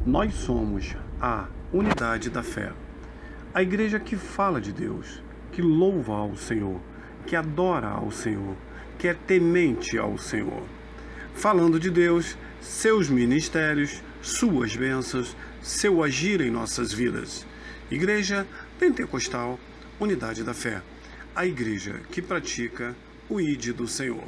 Nós somos a unidade da fé. A igreja que fala de Deus, que louva ao Senhor, que adora ao Senhor, que é temente ao Senhor. Falando de Deus, seus ministérios, suas bênçãos, seu agir em nossas vidas. Igreja Pentecostal, Unidade da Fé. A igreja que pratica o ID do Senhor.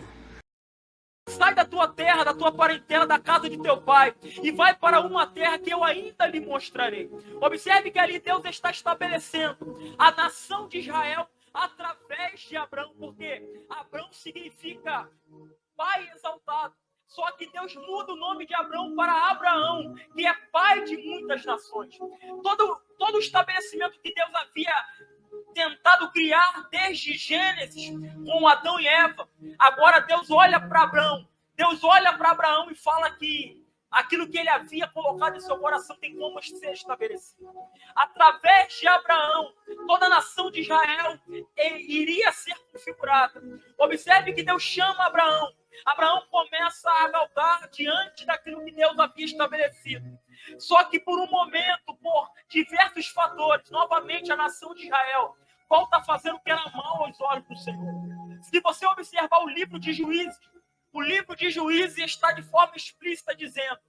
Sai da tua terra, da tua parentela, da casa de teu pai e vai para uma terra que eu ainda lhe mostrarei. Observe que ali Deus está estabelecendo a nação de Israel através de Abraão, porque Abraão significa pai exaltado. Só que Deus muda o nome de Abraão para Abraão, que é pai de muitas nações. Todo o estabelecimento que Deus havia tentado criar desde Gênesis com Adão e Eva. Agora Deus olha para Abraão. Deus olha para Abraão e fala que aquilo que ele havia colocado em seu coração tem como ser estabelecido. Através de Abraão, toda a nação de Israel iria ser configurada. Observe que Deus chama Abraão. Abraão começa a galgar diante daquilo que Deus havia estabelecido. Só que por um momento, por diversos fatores, novamente a nação de Israel volta a fazer o que era mal aos olhos do Senhor. Se você observar o livro de Juízes está de forma explícita dizendo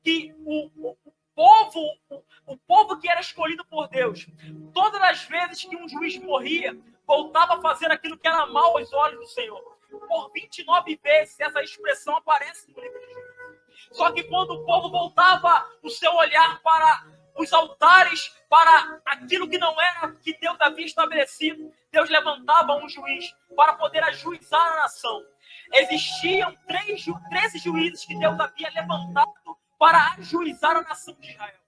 que o povo que era escolhido por Deus, todas as vezes que um juiz morria, voltava a fazer aquilo que era mal aos olhos do Senhor. Por 29 vezes essa expressão aparece no livro de Juízes. Só que quando o povo voltava o seu olhar para os altares, para aquilo que não era que Deus havia estabelecido, Deus levantava um juiz para poder ajuizar a nação. Existiam 13 juízes que Deus havia levantado para ajuizar a nação de Israel.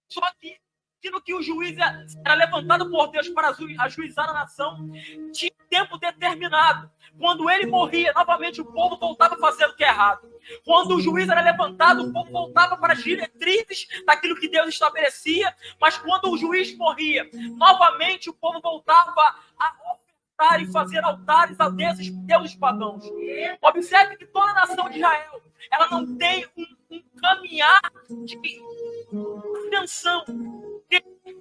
Só que aquilo que o juiz era levantado por Deus para ajuizar a nação tinha tempo determinado. Quando ele morria, novamente o povo voltava a fazer o que é errado. Quando o juiz era levantado, o povo voltava para as diretrizes daquilo que Deus estabelecia. Mas quando o juiz morria, novamente o povo voltava a ofertar e fazer altares a deuses pagãos. Observe que toda a nação de Israel, ela não tem um caminhar de ascensão.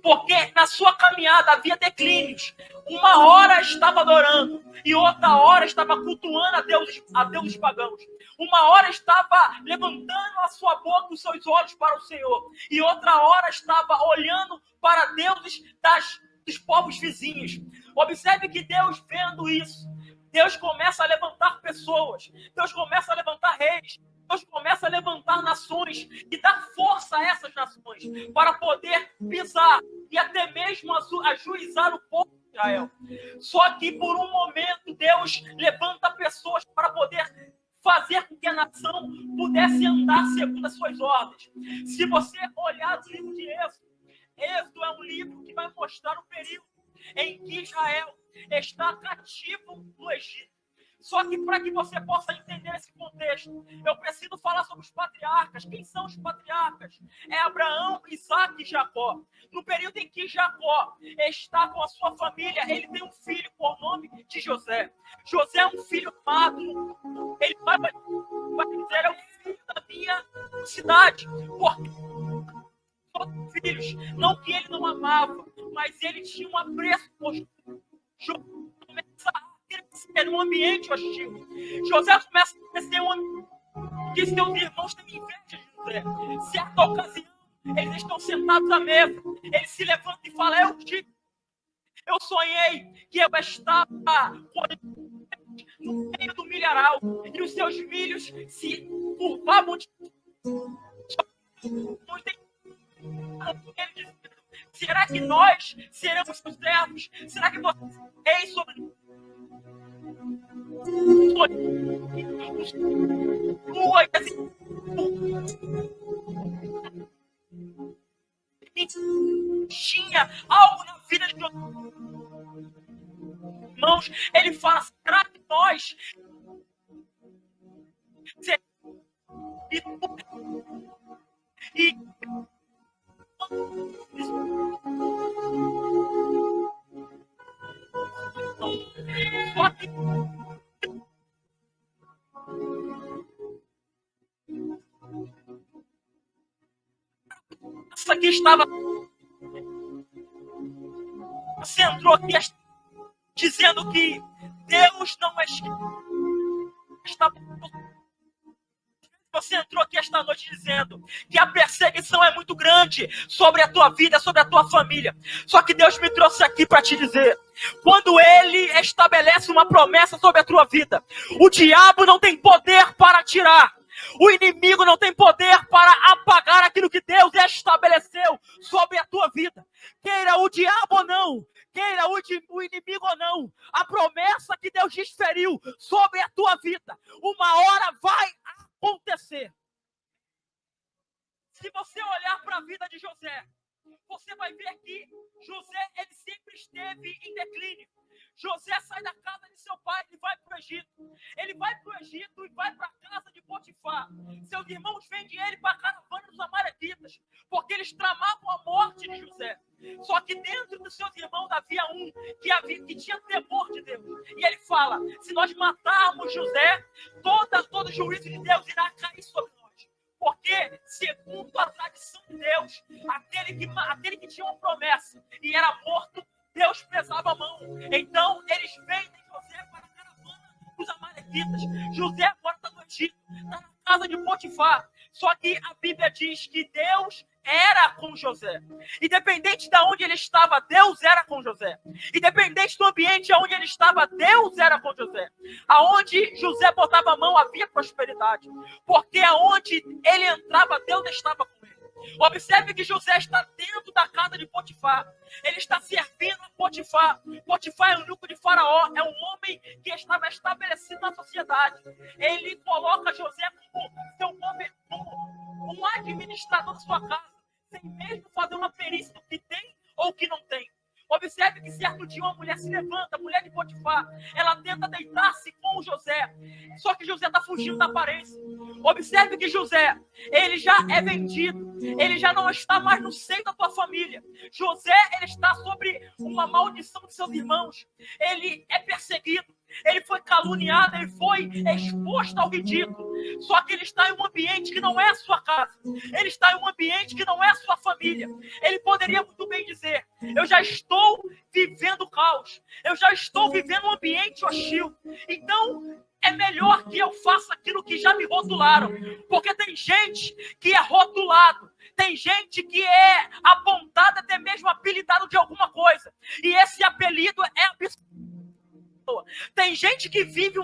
Porque na sua caminhada havia declínios. Uma hora estava adorando e outra hora estava cultuando a deuses pagãos. Uma hora estava levantando a sua boca, os seus olhos para o Senhor. E outra hora estava olhando para deuses dos povos vizinhos. Observe que Deus, vendo isso, Deus começa a levantar pessoas. Deus começa a levantar reis. Deus começa a levantar nações e dar força a essas nações para poder pisar e até mesmo ajuizar o povo de Israel. Só que por um momento Deus levanta pessoas para poder fazer com que a nação pudesse andar segundo as suas ordens. Se você olhar o livro de Êxodo é um livro que vai mostrar o período em que Israel está cativo no Egito. Só que para que você possa entender esse contexto, eu preciso falar sobre os patriarcas. Quem são os patriarcas? É Abraão, Isaac e Jacó. No período em que Jacó está com a sua família, ele tem um filho por nome de José. José é um filho amado. Ele vai dizer, é o filho da minha cidade. Porque todos filhos, não que ele não amava, mas ele tinha um apreço por José. Começa a crescer um ambiente hostil. José começa a crescer um ambiente que seus irmãos têm inveja de José. Certa ocasião, eles estão sentados à mesa. Ele se levanta e fala, eu sonhei que eu estava no meio do milharal e os seus milhos se curvavam de... Será que nós seremos seus servos? Será que você é rei sobre tinha algo na vida de irmãos? Ele fala, será que nós e só que que estava... Você entrou aqui dizendo que Deus não está... Você entrou aqui esta noite dizendo que a perseguição é muito grande sobre a tua vida, sobre a tua família. Só que Deus me trouxe aqui para te dizer, quando Ele estabelece uma promessa sobre a tua vida, o diabo não tem poder para tirar. O inimigo não tem poder para apagar aquilo que Deus estabeleceu sobre a tua vida. Queira o diabo ou não, queira o inimigo ou não, a promessa que Deus desferiu sobre a tua vida, uma hora vai acontecer. Se você olhar para a vida de José, você vai ver que José, ele sempre esteve em declínio. José sai da casa de seu pai e vai para o Egito. Ele vai para o Egito e vai para a casa de Potifar. Seus irmãos vendem ele para a caravana dos amalequitas, porque eles tramavam a morte de José. Só que dentro dos seus irmãos havia um que tinha temor de Deus. E ele fala, se nós matarmos José, todo o juízo de Deus irá cair sobre nós. Porque, segundo a tradição de Deus, aquele que tinha uma promessa e era morto, Deus pesava a mão. Então, eles vendem José para a caravana dos amalequitas. José agora está no Egito, está na casa de Potifar. Só que a Bíblia diz que Deus era com José. Independente de onde ele estava, Deus era com José. Independente do ambiente onde ele estava, Deus era com José. Aonde José botava a mão, havia prosperidade. Porque aonde ele entrava, Deus estava com ele. Observe que José está dentro da casa de Potifar. Ele está servindo a Potifar. Potifar é um eunuco de Faraó. É um homem que estava estabelecido na sociedade. Ele coloca José como um administrador da sua casa, sem mesmo fazer uma perícia do que tem ou que não tem. Observe que certo dia uma mulher se levanta, a mulher de Potifar, ela tenta deitar-se com o José, só que José está fugindo da aparência. Observe que José, ele já é vendido, ele já não está mais no seio da tua família. José, ele está sobre uma maldição de seus irmãos, ele é perseguido. Ele foi caluniado, ele foi exposto ao ridículo. Só que ele está em um ambiente que não é a sua casa. Ele está em um ambiente que não é a sua família. Ele poderia muito bem dizer, eu já estou vivendo caos. Eu já estou vivendo um ambiente hostil. Então, é melhor que eu faça aquilo que já me rotularam. Porque tem gente que é rotulado. Tem gente que é apontada, até mesmo apelidado de alguma coisa. E esse apelido é absurdo. Tem gente que vive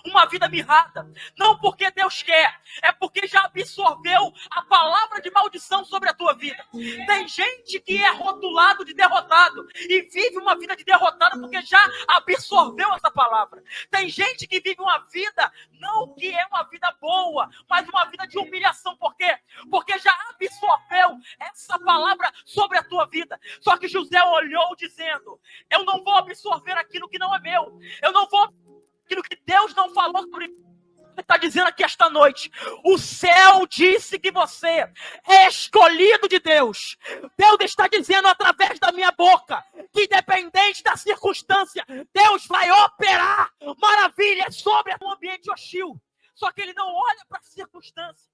uma vida mirrada, não porque Deus quer, é porque já absorveu a palavra de maldição sobre a tua vida. Tem gente que é rotulado de derrotado e vive uma vida de derrotado porque já absorveu essa palavra. Tem gente que vive uma vida, não que é uma vida boa, mas uma vida de humilhação. Por quê? Porque já absorveu essa palavra sobre a tua vida. Só que José olhou dizendo, eu não vou absorver aquilo que não é meu, eu não vou aquilo que Deus não falou sobre mim. Ele está dizendo aqui esta noite, o céu disse que você é escolhido de Deus. Deus está dizendo através da minha boca que independente da circunstância, Deus vai operar maravilhas sobre um ambiente hostil. Só que ele não olha para a circunstância.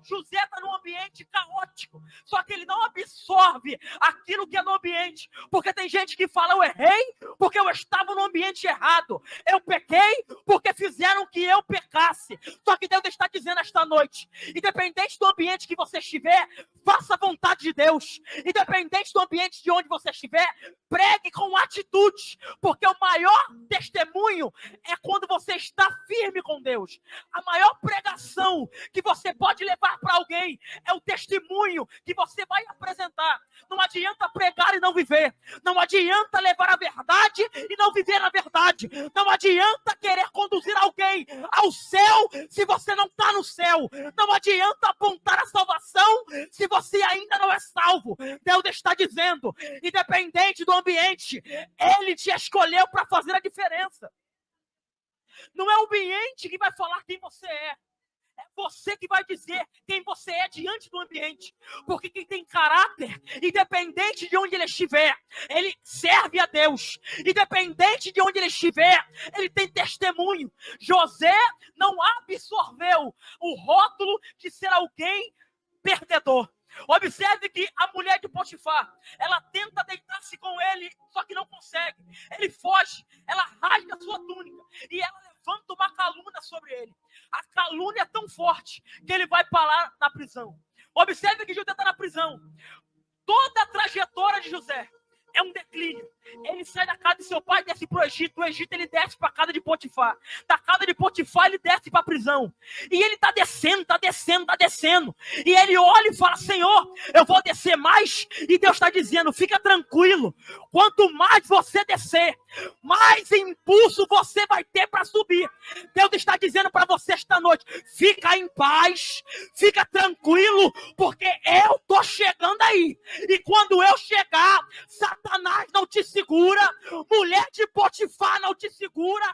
José está num ambiente caótico, só que ele não absorve aquilo que é no ambiente, porque tem gente que fala, eu errei porque eu estava no ambiente errado, eu pequei porque fizeram que eu pecasse. Só que Deus está dizendo esta noite, independente do ambiente que você estiver, faça a vontade de Deus. Independente do ambiente de onde você estiver, pregue com atitude, porque o maior testemunho é quando você está firme com Deus. A maior pregação que você pode levar para alguém é o testemunho que você vai apresentar. Não adianta pregar e não viver. Não adianta levar a verdade e não viver a verdade. Não adianta querer conduzir alguém ao céu se você não está no céu. Não adianta apontar a salvação se você ainda não é salvo. Deus está dizendo, independente do ambiente, Ele te escolheu para fazer a diferença. Não é o ambiente que vai falar quem você é. É você que vai dizer quem você é diante do ambiente. Porque quem tem caráter, independente de onde ele estiver, ele serve a Deus. Independente de onde ele estiver, ele tem testemunho. José não absorveu o rótulo de ser alguém perdedor. Observe que a mulher de Potifar, ela tenta deitar-se com ele, só que não consegue. Ele foge, ela rasga a sua túnica e ela levanta uma calúnia sobre ele. A calúnia é tão forte que ele vai parar na prisão. Observe que José está na prisão. Toda a trajetória de José é um declínio. Ele sai da casa de seu pai e desce para o Egito. Do Egito ele desce para a casa de Potifar. Da casa de Potifar ele desce para a prisão. E ele está descendo, está descendo, está descendo. E ele olha e fala: Senhor, eu vou descer mais. E Deus está dizendo: fica tranquilo. Quanto mais você descer, mais impulso você vai ter para subir. Deus está dizendo para você esta noite: fica em paz, fica tranquilo, porque eu estou chegando aí. E quando eu chegar, Satanás não te segura, mulher de Potifar não te segura.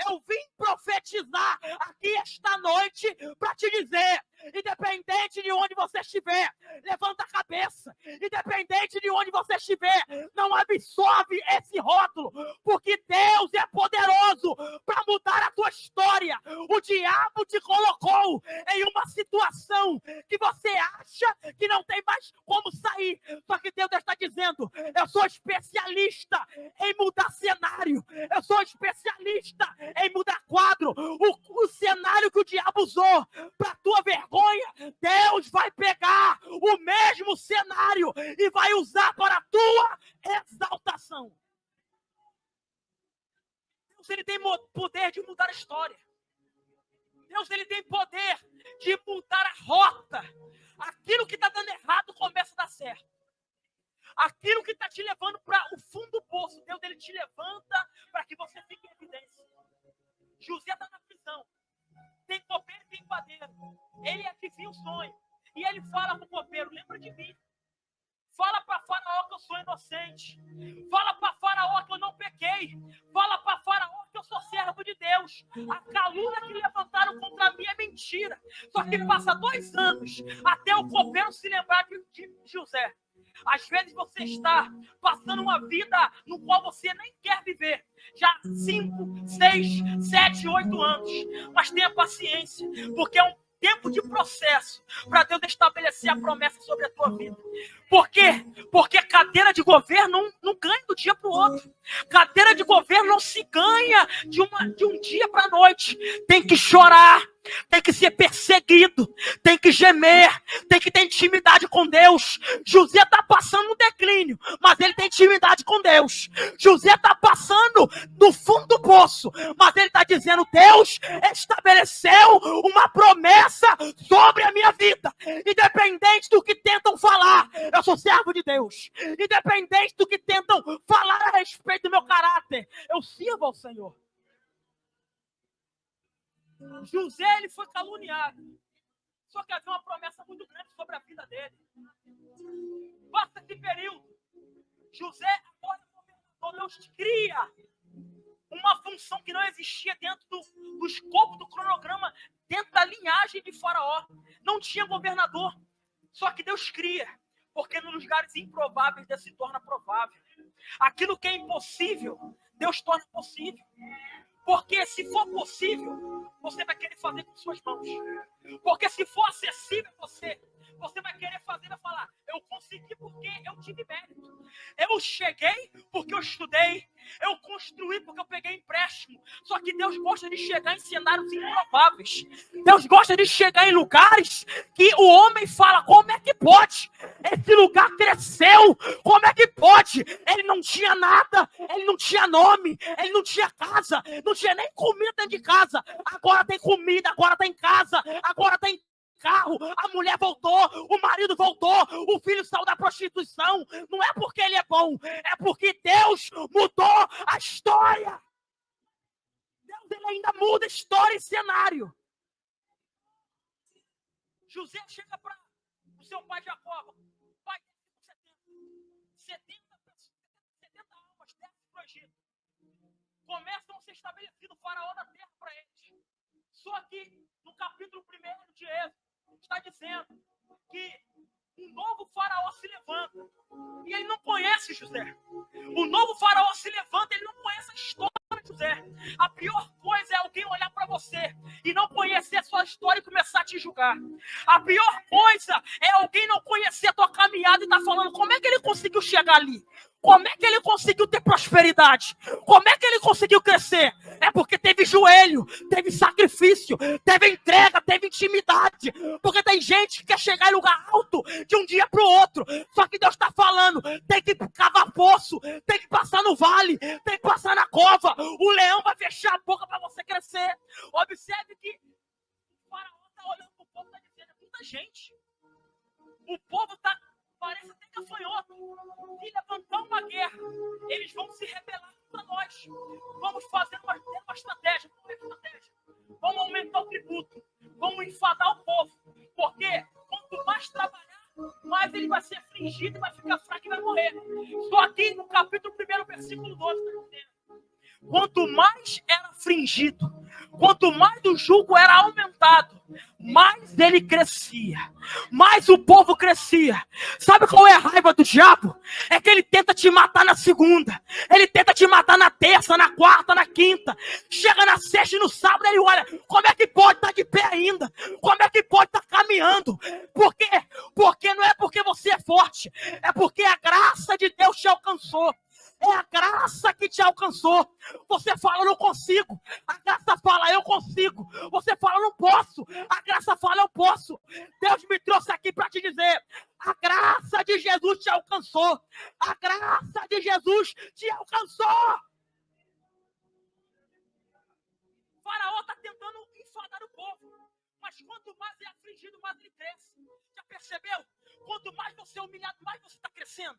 Eu vim profetizar aqui esta noite para te dizer: independente de onde você estiver, levanta a cabeça. Independente de onde você estiver, não absorve esse rótulo, porque Deus é poderoso para mudar a tua história. O diabo te colocou em uma situação que você acha que não tem mais como sair. Só que Deus está dizendo: eu sou especialista em mudar cenário. Eu sou especialista em mudar quadro. O cenário que o diabo usou para tua vergonha, Deus vai pegar o mesmo cenário e vai usar para a tua exaltação. Deus, ele tem poder de mudar a história. Deus, ele tem poder de mudar a rota. Aquilo que está dando errado começa a dar certo. Aquilo que está te levando para o fundo do poço, Deus, ele te levanta para que você fique em evidência. José está na prisão. Tem copeiro e tem padeiro. Ele é que viu o sonho. E ele fala para o copeiro: lembra de mim. Fala para Faraó que eu sou inocente. Fala para Faraó que eu não pequei. Fala para Faraó que eu sou servo de Deus. A calúnia que levantaram contra mim é mentira. Só que passa 2 anos até o copeiro se lembrar de José. Às vezes você está passando uma vida no qual você nem quer viver. Já 5, 6, 7, 8 anos. Mas tenha paciência, porque é um tempo de processo para Deus estabelecer a promessa sobre a tua vida. Por quê? Porque cadeira de governo não ganha do dia para o outro. Cadeira de governo não se ganha de um dia para a noite. Tem que chorar, tem que ser perseguido, tem que gemer, tem que ter intimidade com Deus. José está passando um declínio, mas ele tem intimidade com Deus. José está passando no fundo do poço, mas ele está dizendo: Deus estabeleceu uma promessa sobre a minha vida. Independente do que tentam falar, eu sou servo de Deus. Independente do que tentam falar a respeito do meu caráter, eu sirvo ao Senhor. José, ele foi caluniado. Só que havia uma promessa muito grande sobre a vida dele. Passa esse período. José, agora Deus cria uma função que não existia dentro do escopo do cronograma, dentro da linhagem de Faraó. Não tinha governador. Só que Deus cria. Porque nos lugares improváveis Deus se torna provável. Aquilo que é impossível, Deus torna possível. Porque se for possível, você vai querer fazer com suas mãos. Porque se for acessível a você vai querer fazer e vai falar: eu consegui porque eu tive mérito. Eu cheguei porque eu estudei. Eu construí porque eu peguei empréstimo. Só que Deus gosta de chegar em cenários improváveis. Deus gosta de chegar em lugares que o homem fala: como é que pode? Esse lugar cresceu. Como é que pode? Ele não tinha nada. Ele não tinha nome. Ele não tinha casa. Não tinha nem comida dentro de casa. Agora tem comida. Agora tem casa. Agora tem carro, a mulher voltou, o marido voltou, o filho saiu da prostituição. Não é porque ele é bom, é porque Deus mudou a história. Deus, ele ainda muda história e cenário. José chega para o seu pai Jacó: pai, 70 almas descem para o Egito. Começam a ser estabelecido o faraó da terra para eles. Só que no capítulo 1 de Êxodo está dizendo que um novo faraó se levanta. E ele não conhece José. O novo faraó se levanta, ele não conhece a história de José. A pior coisa é alguém olhar para você e não conhecer a sua história e começar a te te julgar. A pior coisa é alguém não conhecer a tua caminhada e estar falando como é que ele conseguiu chegar ali. Como é que ele conseguiu ter prosperidade? Como é que ele conseguiu crescer? É porque teve joelho, teve sacrifício, teve entrega, teve intimidade. Porque tem gente que quer chegar em lugar alto de um dia para o outro. Só que Deus está falando, tem que cavar poço, tem que passar no vale, tem que passar na cova. O leão vai fechar a boca para você crescer. Observe que o faraó está olhando para o povo e está dizendo, é muita gente. O povo está... Parece até gafanhoto. Se levantar uma guerra, eles vão se rebelar contra nós. Vamos fazer uma estratégia. Vamos aumentar o tributo. Vamos enfadar o povo. Porque quanto mais trabalhar, mais ele vai ser afligido e vai ficar fraco e vai morrer. Só aqui no capítulo 1, versículo 12, está dizendo. Quanto mais era afligido, quanto mais o jugo era aumentado, mais ele crescia, mais o povo crescia. Sabe qual é a raiva do diabo? É que ele tenta te matar na segunda, ele tenta te matar na terça, na quarta, na quinta. Chega na sexta e no sábado ele olha, como é que pode estar de pé ainda? Como é que pode estar caminhando? Por quê? Porque não é porque você é forte, é porque a graça de Deus te alcançou. É a graça que te alcançou. Você fala, não consigo. A graça fala, eu consigo. Você fala, não posso. A graça fala, eu posso. Deus me trouxe aqui para te dizer, a graça de Jesus te alcançou. A graça de Jesus te alcançou. O faraó está tentando enfadar o povo. Mas quanto mais é afligido, mais ele cresce. Já percebeu? Quanto mais você é humilhado, mais você está crescendo.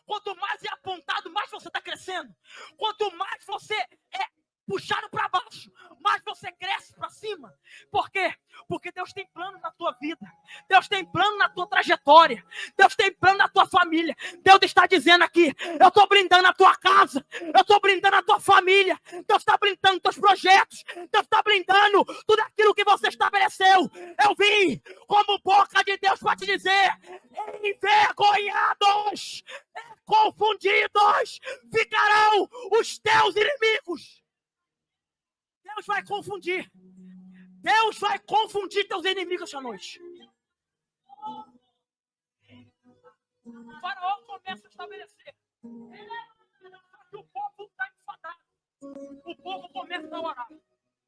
Quanto mais é apontado, mais você está crescendo. Quanto mais você é puxado para baixo, mais você cresce para cima. Por quê? Porque Deus tem plano na tua vida. Deus tem plano na tua trajetória. Deus tem plano na tua família. Deus está dizendo aqui, eu estou brindando a tua casa. Eu estou brindando a tua família. Deus está brindando teus projetos. Deus está brindando tudo aquilo que você estabeleceu. Eu vim como boca de Deus para te dizer, envergonhados, confundidos, ficarão os teus inimigos. Deus vai confundir. Deus vai confundir teus inimigos essa noite. O faraó começa a estabelecer. O povo está enfadado. O povo começa a orar.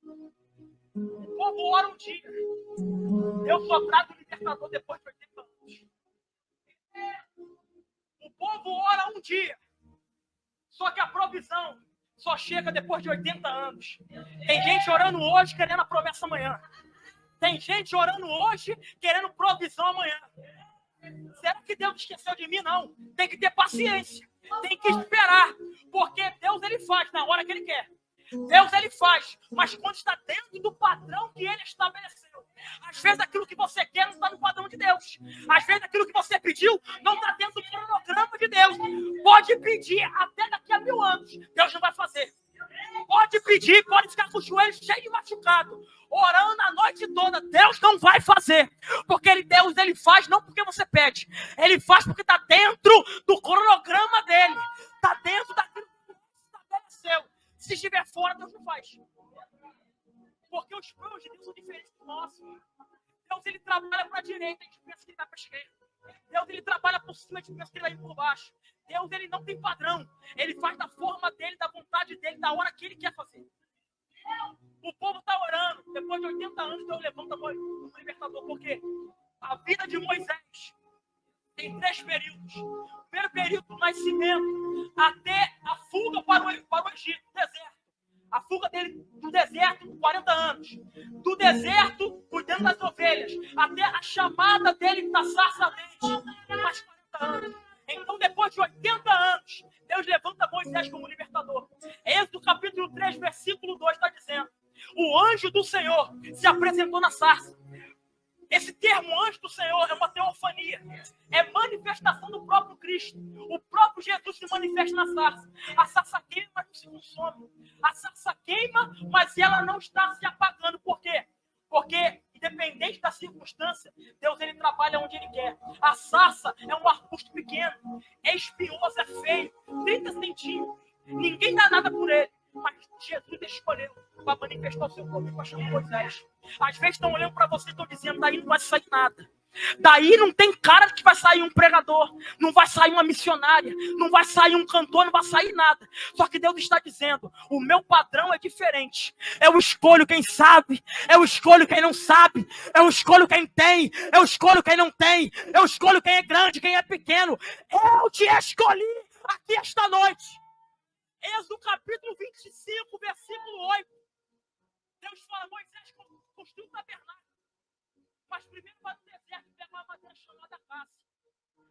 O povo ora um dia. Eu só trago o libertador depois de 80 anos. O povo ora um dia. Só que a provisão só chega depois de 80 anos. Tem gente orando hoje querendo a promessa amanhã. Tem gente orando hoje querendo provisão amanhã. Será que Deus esqueceu de mim? Não. Tem que ter paciência. Tem que esperar. Porque Deus ele faz na hora que ele quer. Deus ele faz. Mas quando está dentro do padrão que ele estabeleceu. Às vezes aquilo que você quer não está no padrão de Deus. Às vezes aquilo que você pediu não está dentro do cronograma de Deus. Pode pedir até daqui a 1000 anos. Deus não vai fazer. Pode pedir, pode ficar com o joelho cheio de machucado, orando a noite toda. Deus não vai fazer. Porque Deus ele faz não porque você pede. Ele faz porque está dentro do cronograma dele. Está dentro daquilo que Deus estabeleceu. Se estiver fora, Deus não faz. Porque os planos de Deus são diferentes dos nossos. Deus ele trabalha para a direita, a gente pensa que ele vai para a esquerda. Deus ele trabalha por cima, a gente pensa que ele vai por baixo. Deus ele não tem padrão. Ele faz da forma dele, da vontade dele, da hora que ele quer fazer. O povo está orando. Depois de 80 anos, Deus levanta o libertador. Porque a vida de Moisés tem 3 períodos. O primeiro período do nascimento até a fuga para o Egito, deserto. A fuga dele do deserto, 40 anos. Do deserto, cuidando das ovelhas. Até a chamada dele da sarça ardente, mais 40 anos. Então, depois de 80 anos, Deus levanta Moisés como libertador. Êxodo capítulo 3, versículo 2 está dizendo. O anjo do Senhor se apresentou na sarça. Esse termo anjo do Senhor é uma teofania. É manifestação do próprio Cristo. O próprio Jesus se manifesta na sarça. A sarça queima, mas não se consome. A sarça queima, mas ela não está se apagando. Por quê? Porque, independente da circunstância, Deus ele trabalha onde ele quer. A sarça é um arbusto pequeno. É espinhoso, é feio. 30 centímetros. Ninguém dá nada por ele. Mas Jesus escolheu para manifestar o seu poder com a chama de Moisés. Às vezes estão olhando para você e estão dizendo, daí não vai sair nada. Daí não tem cara que vai sair um pregador, não vai sair uma missionária, não vai sair um cantor, não vai sair nada. Só que Deus está dizendo, o meu padrão é diferente. Eu escolho quem sabe, eu escolho quem não sabe, eu escolho quem tem, eu escolho quem não tem, eu escolho quem é grande, quem é pequeno. Eu te escolhi aqui esta noite. Êxodo capítulo 25, versículo 8. Deus fala, Moisés construiu um tabernáculo. Mas primeiro vai no deserto e pega uma madeira chamada cássia.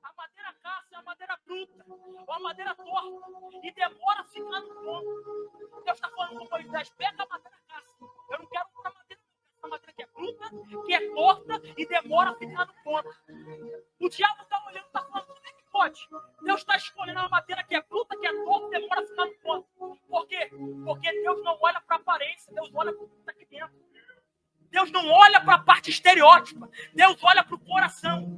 A madeira cássia é a madeira bruta, ou a madeira torta, e demora a ficar no ponto. Deus está falando com Moisés, pega a madeira cássia. Eu não quero outra madeira, essa madeira que é bruta, que é torta, e demora a ficar no ponto. O diabo está olhando e está falando, como é que pode? Deus está escolhendo uma madeira que é bruta, que é torta, e demora a ficar no ponto. Por quê? Porque Deus não olha para a aparência, Deus olha para o que está aqui dentro. Deus não olha para a parte estereótipa. Deus olha para o coração.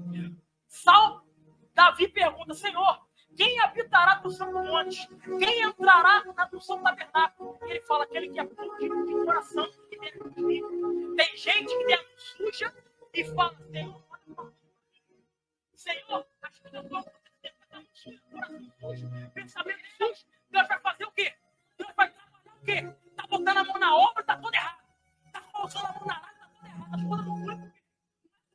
Davi pergunta, Senhor, quem habitará no seu monte? Quem entrará no seu tabernáculo? Ele fala, aquele que é puro de coração. Tem gente que tem a mão suja e fala, Senhor, acho que eu estou coração sujo. Pensamento de Deus. Deus vai fazer o quê? Deus vai trabalhar o quê? Está botando a mão na obra, está tudo errado. Está colocando a mão na área, está tudo errado. As coisas não foram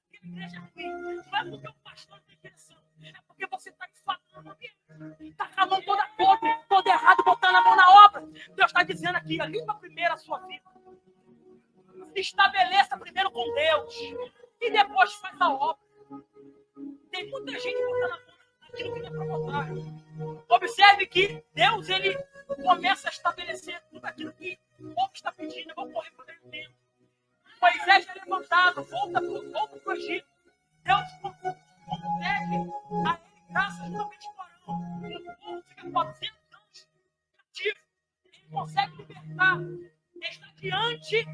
porque a igreja é ruim. Não é porque o pastor tem direção. É porque você está desfazendo o ambiente. Está com a mão toda podre, toda errada, botando a mão na obra. Deus está dizendo aqui, limpa primeiro a sua vida. Se estabeleça primeiro com Deus. E depois faz a obra. Tem muita gente botando a mão naquilo que não é para botar. Observe que Deus, ele começa a estabelecer tudo aquilo que o povo está pedindo. Eu vou correr para o tempo. Moisés é levantado, volta para o Egito. Deus concede a ele graças juntamente com Arão. O povo fica 400 anos cativo. Ele consegue libertar. Ele está diante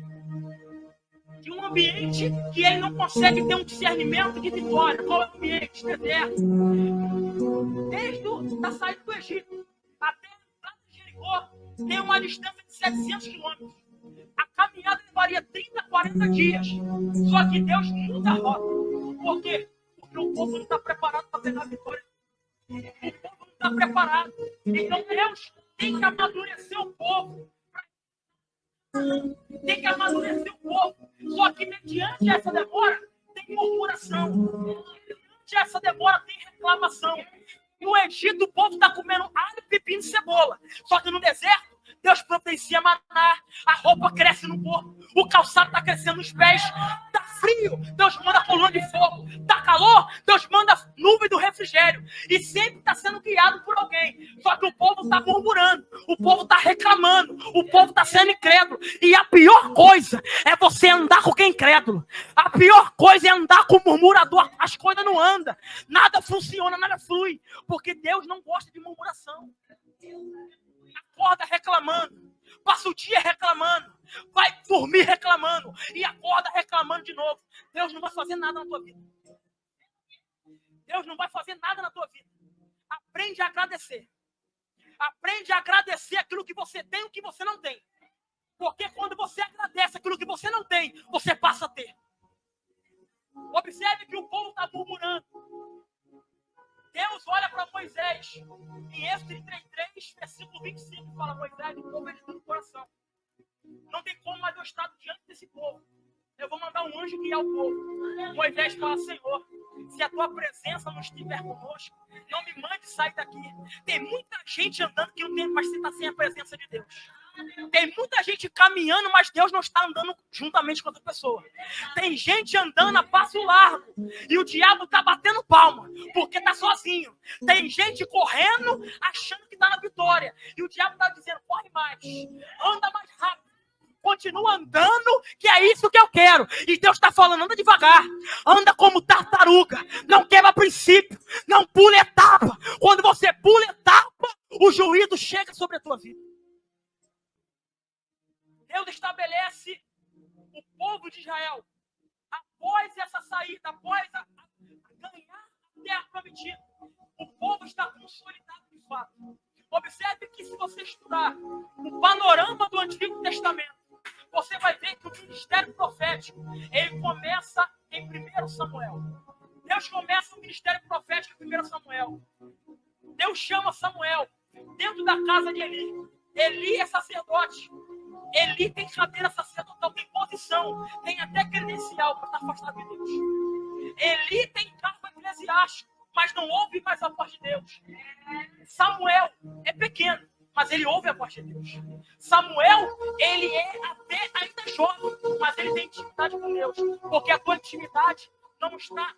de um ambiente que ele não consegue ter um discernimento de vitória. Qual é o ambiente? Deserto. Desde a saída do Egito até a Jericó, tem uma distância de 700 quilômetros. A caminhada levaria 30, 40 dias. Só que Deus muda a rota. Por quê? Porque o povo não está preparado para pegar a vitória. O povo não está preparado. Então Deus tem que amadurecer o povo. Tem que amadurecer o povo. Só que mediante essa demora, tem murmuração. Mediante essa demora, tem reclamação. No Egito, o povo está comendo alho, pepino e cebola. Só que no deserto, Deus providencia maná, a roupa cresce no corpo, o calçado está crescendo nos pés, está frio, Deus manda coluna de fogo, está calor, Deus manda nuvem do refrigério, e sempre está sendo guiado por alguém. Só que o povo está murmurando, o povo está reclamando, o povo está sendo incrédulo, e a pior coisa é você andar com quem é incrédulo. A pior coisa é andar com o murmurador, as coisas não andam, nada funciona, nada flui, porque Deus não gosta de murmuração. Acorda reclamando, passa o dia reclamando, vai dormir reclamando e acorda reclamando de novo. Deus não vai fazer nada na tua vida. Deus não vai fazer nada na tua vida. Aprende a agradecer. Aprende a agradecer aquilo que você tem e o que você não tem. Porque quando você agradece aquilo que você não tem, você passa a ter. Observe que o povo está murmurando. Deus olha para Moisés, em Êxodo 33, versículo 25, fala, Moisés, o povo é de todo coração. Não tem como mais eu estar diante desse povo. Eu vou mandar um anjo guiar o povo. Moisés fala, Senhor, se a tua presença não estiver conosco, não me mande sair daqui. Tem muita gente andando que não tem, mas você está sem a presença de Deus. Tem muita gente caminhando, mas Deus não está andando juntamente com outra pessoa. Tem gente andando a passo largo e o diabo está batendo palma porque está sozinho. Tem gente correndo achando que está na vitória e o diabo está dizendo, corre mais, anda mais rápido, continua andando, que é isso que eu quero. E Deus está falando, anda devagar, anda como tartaruga, não quebra princípio, não pula etapa. Quando você pula etapa, o juízo chega sobre a tua vida. Deus estabelece o povo de Israel após essa saída, após ganhar a terra prometida. O povo está consolidado de fato. Observe que se você estudar o panorama do Antigo Testamento, você vai ver que o ministério profético, ele começa em 1 Samuel. Deus começa o ministério profético em 1 Samuel. Deus chama Samuel dentro da casa de Eli. Eli é sacerdote. Eli tem cadeira sacerdotal, tem posição, tem até credencial para estar afastado de Deus. Eli tem cargo eclesiástico, mas não ouve mais a voz de Deus. Samuel é pequeno, mas ele ouve a voz de Deus. Samuel, ele é até ainda jovem, mas ele tem intimidade com Deus. Porque a tua intimidade não está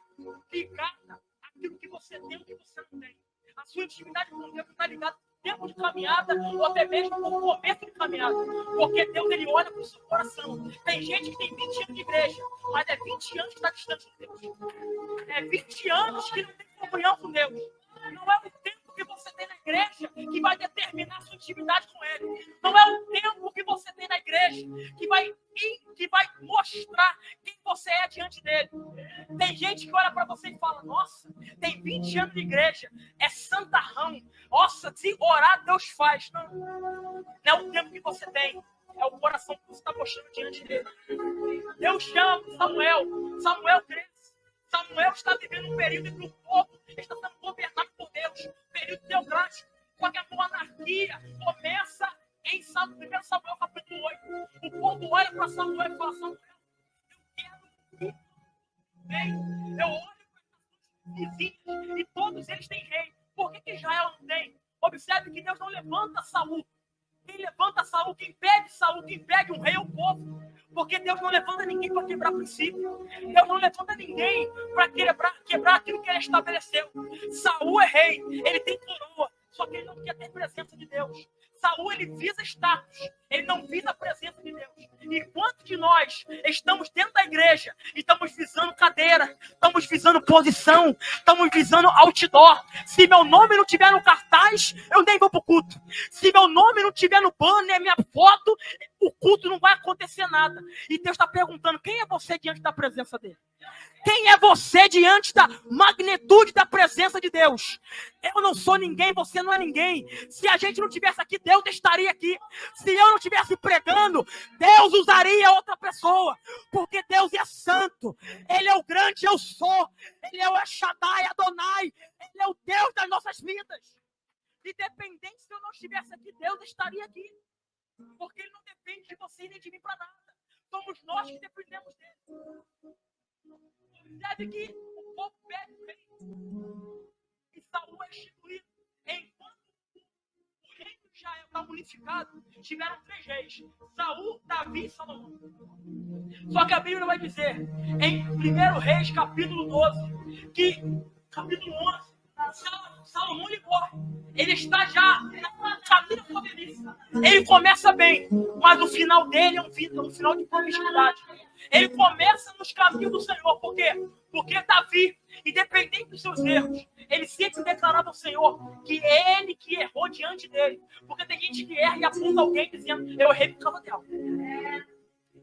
ligada àquilo que você tem ou que você não tem. A sua intimidade com Deus está ligada ao tempo de caminhada ou até mesmo ao começo de caminhada. Porque Deus, ele olha para o seu coração. Tem gente que tem 20 anos de igreja, mas é 20 anos que está distante de Deus. É 20 anos que não tem comunhão com Deus. Não é o tempo que você tem na igreja que vai determinar a sua intimidade com Ele. Não é o tempo que você tem na igreja que vai mostrar quem você é diante dele. Tem gente que olha para você e fala: nossa, tem 20 anos de igreja, é santarrão. Nossa, se orar, Deus faz. Não é o tempo que você tem. É o coração que você está mostrando diante dele. Deus chama Samuel. Samuel cresce. Samuel está vivendo um período em que o povo está sendo governado por Deus. Um período teocrático. Só que a monarquia começa em 1 Samuel capítulo 8. O povo olha para Samuel e fala: Samuel, eu quero rei. Eu olho para os vizinhos e todos eles têm rei. Por que Israel não tem? Observe que Deus não levanta Saul. Quem levanta Saul, quem pede Saul, quem pede um rei é o povo. Porque Deus não levanta ninguém para quebrar princípio. Deus não levanta ninguém para quebrar aquilo que ele estabeleceu. Saul é rei, ele tem coroa, só que ele não quer ter presença de Deus. Saul, ele visa status, ele não visa a presença de Deus. E quantos de nós estamos dentro da igreja e estamos visando cadeira, estamos visando posição, estamos visando outdoor? Se meu nome não tiver no cartaz, eu nem vou para o culto. Se meu nome não tiver no banner, minha foto, o culto não vai acontecer nada. E Deus está perguntando: quem é você diante da presença dele? Quem é você diante da magnitude da presença de Deus? Eu não sou ninguém, você não é ninguém. Se a gente não estivesse aqui, Deus estaria aqui. Se eu não estivesse pregando, Deus usaria outra pessoa. Porque Deus é santo. Ele é o grande eu sou. Ele é o El Shaddai, Adonai. Ele é o Deus das nossas vidas. Independente se eu não estivesse aqui, Deus estaria aqui. Porque ele não depende de você nem de mim para nada. Somos nós que dependemos dele. Observe que o povo pede o rei. E Saul é instituído. Enquanto o reino de Israel está unificado, tiveram 3 reis: Saul, Davi e Salomão. Só que a Bíblia vai dizer, em 1 Reis, capítulo 12, que, capítulo 11, Salomão ele morre. Ele está já na caminho da velhice. Ele começa bem, mas o final dele é um final de promiscuidade. Ele começa nos caminhos do Senhor. Por quê? Porque Davi, independente dos seus erros, ele sempre declarava ao Senhor que ele que errou diante dele. Porque tem gente que erra e aponta alguém dizendo: eu errei por causa dela.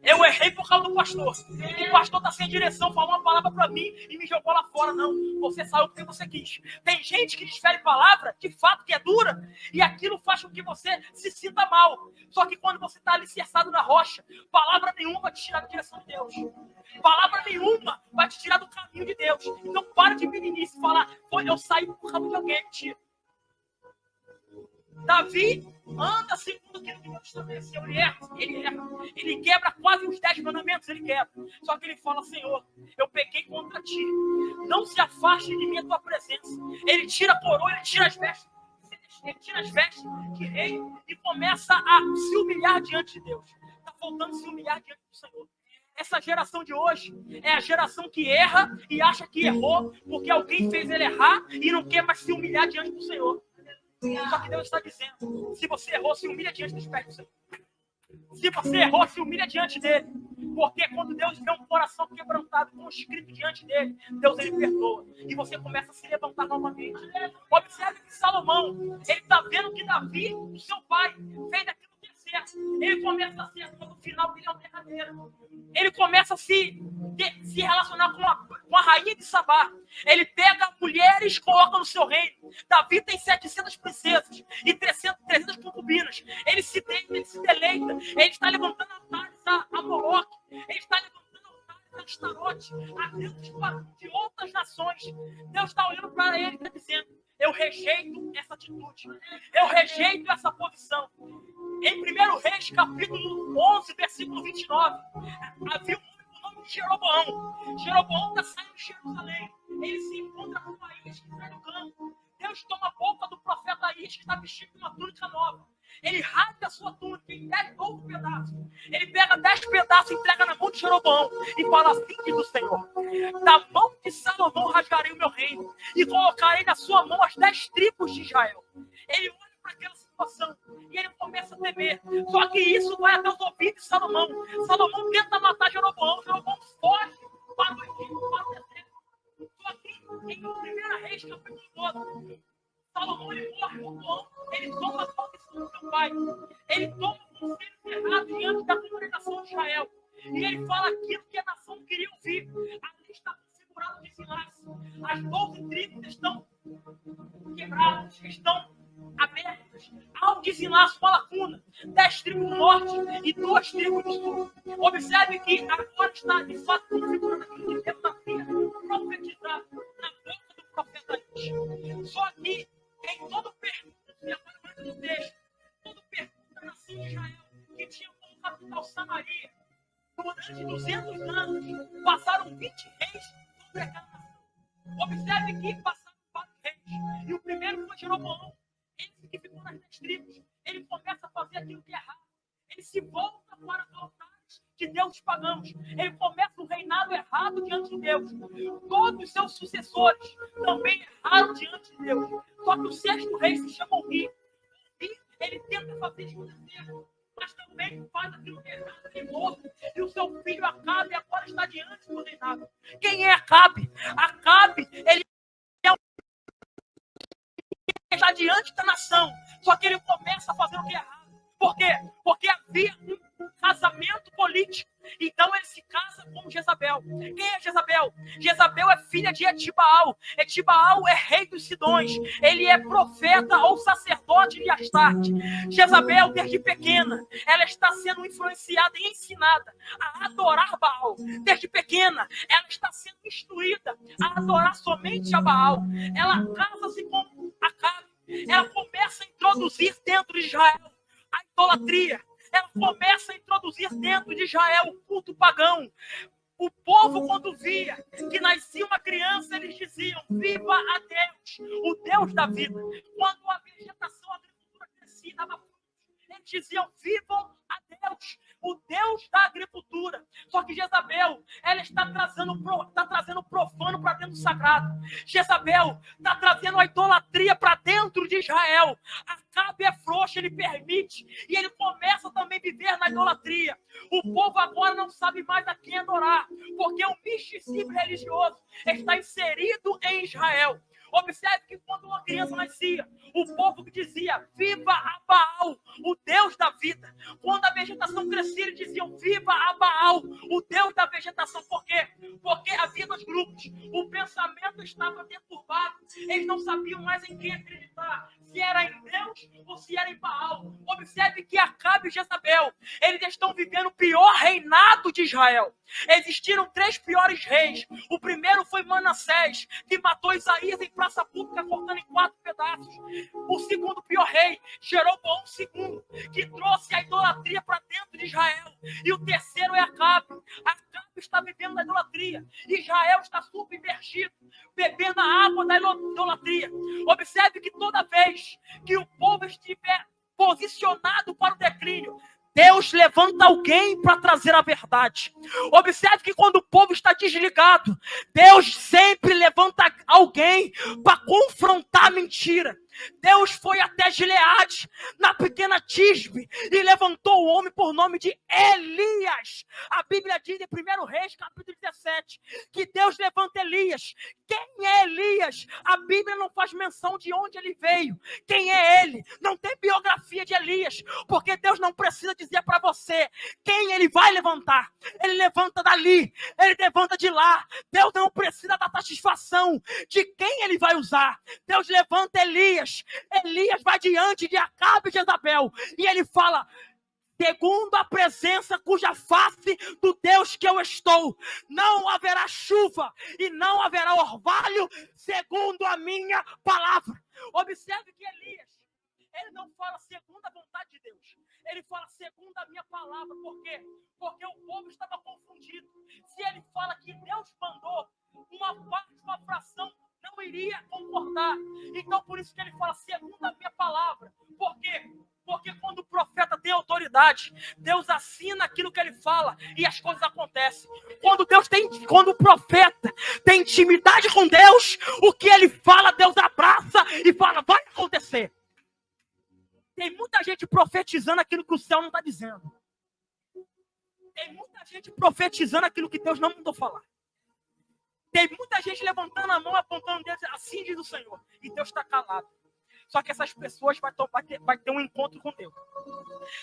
Eu errei por causa do pastor. O pastor está sem direção, falou uma palavra para mim e me jogou lá fora. Não, você saiu porque você quis. Tem gente que desfere palavra, de fato, que é dura, e aquilo faz com que você se sinta mal. Só que quando você está alicerçado na rocha, palavra nenhuma vai te tirar da direção de Deus. Palavra nenhuma vai te tirar do caminho de Deus. Então para de meninice e falar: eu saí por causa de alguém. Mentira. Davi anda segundo aquilo que Deus estabeleceu. Ele erra. Ele quebra quase os 10 mandamentos. Ele quebra. Só que ele fala: Senhor, eu pequei contra ti. Não se afaste de mim a tua presença. Ele tira a coroa, ele tira as vestes. Ele tira as vestes de rei e começa a se humilhar diante de Deus. Está faltando se humilhar diante do Senhor. Essa geração de hoje é a geração que erra e acha que errou porque alguém fez ele errar e não quer mais se humilhar diante do Senhor. Só que Deus está dizendo: se você errou, se humilha diante dos pés do Senhor. Se você errou, se humilha diante dele. Porque quando Deus vê um coração quebrantado, conscrito diante dele, Deus ele perdoa. E você começa a se levantar novamente. Observe que Salomão, ele está vendo que Davi, o seu pai, fez aquilo que é certo. Ele começa a ser, no final dele é um derradeiro. Ele começa a se relacionar com a rainha de Sabá. Ele pega mulheres, coloca no seu reino. Davi tem 700 princesas e 300 concubinas. Ele se deleita. Ele está levantando altares a Moloque. Ele está levantando altares a Astarote, a deuses de outras nações. Deus está olhando para ele e está dizendo: eu rejeito essa atitude. Eu rejeito essa posição. Em 1 Reis, capítulo 11, versículo 29, havia um nome de Jeroboão. Jeroboão está saindo de Jerusalém. Ele se encontra com Aías, que sai do campo. Deus toma a boca do profeta Aías, que está vestido com uma túnica nova. Ele rasga a sua túnica em 10 novos pedaços. Ele pega 10 pedaços e entrega na mão de Jeroboão e fala assim: diz o Senhor: da mão de Salomão rasgarei o meu reino e colocarei na sua mão as 10 tribos de Israel. Ele olha para aquela situação e ele começa a temer. Só que isso vai até os ouvidos de Salomão. Salomão tenta matar Jeroboão. Jeroboão foge para o Egito, para o deserto. Só que em 1 Reis, capítulo 12, Salomão ele morre, Jeroboão, ele toma a posição do seu pai. Ele toma o conselho errado diante da congregação de Israel. E ele fala aquilo que a nação queria ouvir. Ali está configurado o desenlace. As 12 tribos estão quebradas, estão abertas. Há um desenlace, uma lacuna. 10 tribos do norte e 2 tribos do sul. Observe que agora está, de fato, configurando aquilo que Deus havia profetizado na boca do profeta Aías. Só que em todo percurso, e agora mais no texto, todo percurso da nação de Israel, que tinha como capital Samaria, durante 200 anos, passaram 20 reis sobre aquela nação. Observe que passaram vários reis. E o primeiro foi Jeroboão. Esse que ficou nas 10 tribos. Ele começa a fazer aquilo que é errado. Ele se volta para altares de deuses pagãos. Ele começa o reinado errado diante de Deus. Todos os seus sucessores também erraram diante de Deus. Só que o 6º rei se chama Uri. E ele tenta fazer isso acontecer, mas também faz aquilo que é errado, ele morre. E o seu filho Acabe agora está diante do reinado. Quem é Acabe? Acabe, ele está diante da nação. Só que ele começa a fazer o que é errado. Por quê? Porque havia um casamento político. Então ele se casa com Jezabel. Quem é Jezabel? Jezabel é filha de Etibaal. Etibaal é rei dos Sidões. Ele é profeta ou sacerdote de Astarte. Jezabel, desde pequena, ela está sendo influenciada e ensinada a adorar Baal. Desde pequena, ela está sendo instruída a adorar somente a Baal. Ela casa-se com Acabe. Ela começa a introduzir dentro de Israel a idolatria. Ela começa a introduzir dentro de Israel o culto pagão. O povo, quando via que nascia uma criança, eles diziam: viva a Deus, o Deus da vida. Quando a vegetação, a agricultura crescia, dava frutos, eles diziam: vivam a Deus, o Deus da agricultura. Só que Jezabel, ela está trazendo profano para dentro do sagrado. Jezabel está trazendo a idolatria para dentro de Israel. Acabe é frouxo, ele permite, e ele começa também a viver na idolatria. O povo agora não sabe mais a quem adorar, porque o misticismo religioso está inserido em Israel. Observe que quando uma criança nascia, o povo que dizia: viva a Baal, o Deus da vida. Quando a vegetação crescia, eles diziam: viva a Baal, o Deus da vegetação. Por quê? Porque havia 2 grupos. O pensamento estava deturbado. Eles não sabiam mais em quem acreditar, se era em Deus ou se era em Baal. Observe que Acabe e Jezabel, eles estão vivendo o pior reinado de Israel. Existiram 3 piores reis. O primeiro foi Manassés, que matou Isaías em praça pública, cortando em 4 pedaços. O segundo pior rei, Jeroboão II, que trouxe a idolatria para dentro de Israel. E o terceiro é Acabe. Acabe está vivendo na idolatria. Israel está submergido, bebendo a água da idolatria. Observe que toda vez que o povo estiver posicionado para o declínio, Deus levanta alguém para trazer a verdade. Observe que quando o povo está desligado, Deus sempre levanta alguém para confrontar a mentira. Deus foi até Gileade, na pequena Tisbe, e levantou o homem por nome de Elias. A Bíblia diz em 1 Reis, capítulo 17, que Deus levanta Elias. Quem é Elias? A Bíblia não faz menção de onde ele veio. Quem é ele? Não tem biografia de Elias, porque Deus não precisa dizer para você quem ele vai levantar. Ele levanta dali, ele levanta de lá. Deus não precisa dar satisfação de quem ele vai usar. Deus levanta Elias. Elias vai diante de Acabe e Jezabel, e ele fala: segundo a presença cuja face do Deus que eu estou, não haverá chuva e não haverá orvalho, segundo a minha palavra. Observe que Elias, ele não fala segundo a vontade de Deus, ele fala segundo a minha palavra. Por quê? Porque o povo estava confundido. Se ele fala que Deus mandou, uma parte, uma fração não iria concordar. Então por isso que ele fala segundo a minha palavra. Por quê? Porque quando o profeta tem autoridade, Deus assina aquilo que ele fala e as coisas acontecem. Quando o profeta tem intimidade com Deus, o que ele fala, Deus abraça e fala: vai acontecer. Tem muita gente profetizando aquilo que o céu não está dizendo. Tem muita gente profetizando aquilo que Deus não mandou falar. Tem muita gente levantando a mão, apontando o dedo, assim diz o Senhor, e Deus está calado. Só que essas pessoas vai ter um encontro com Deus.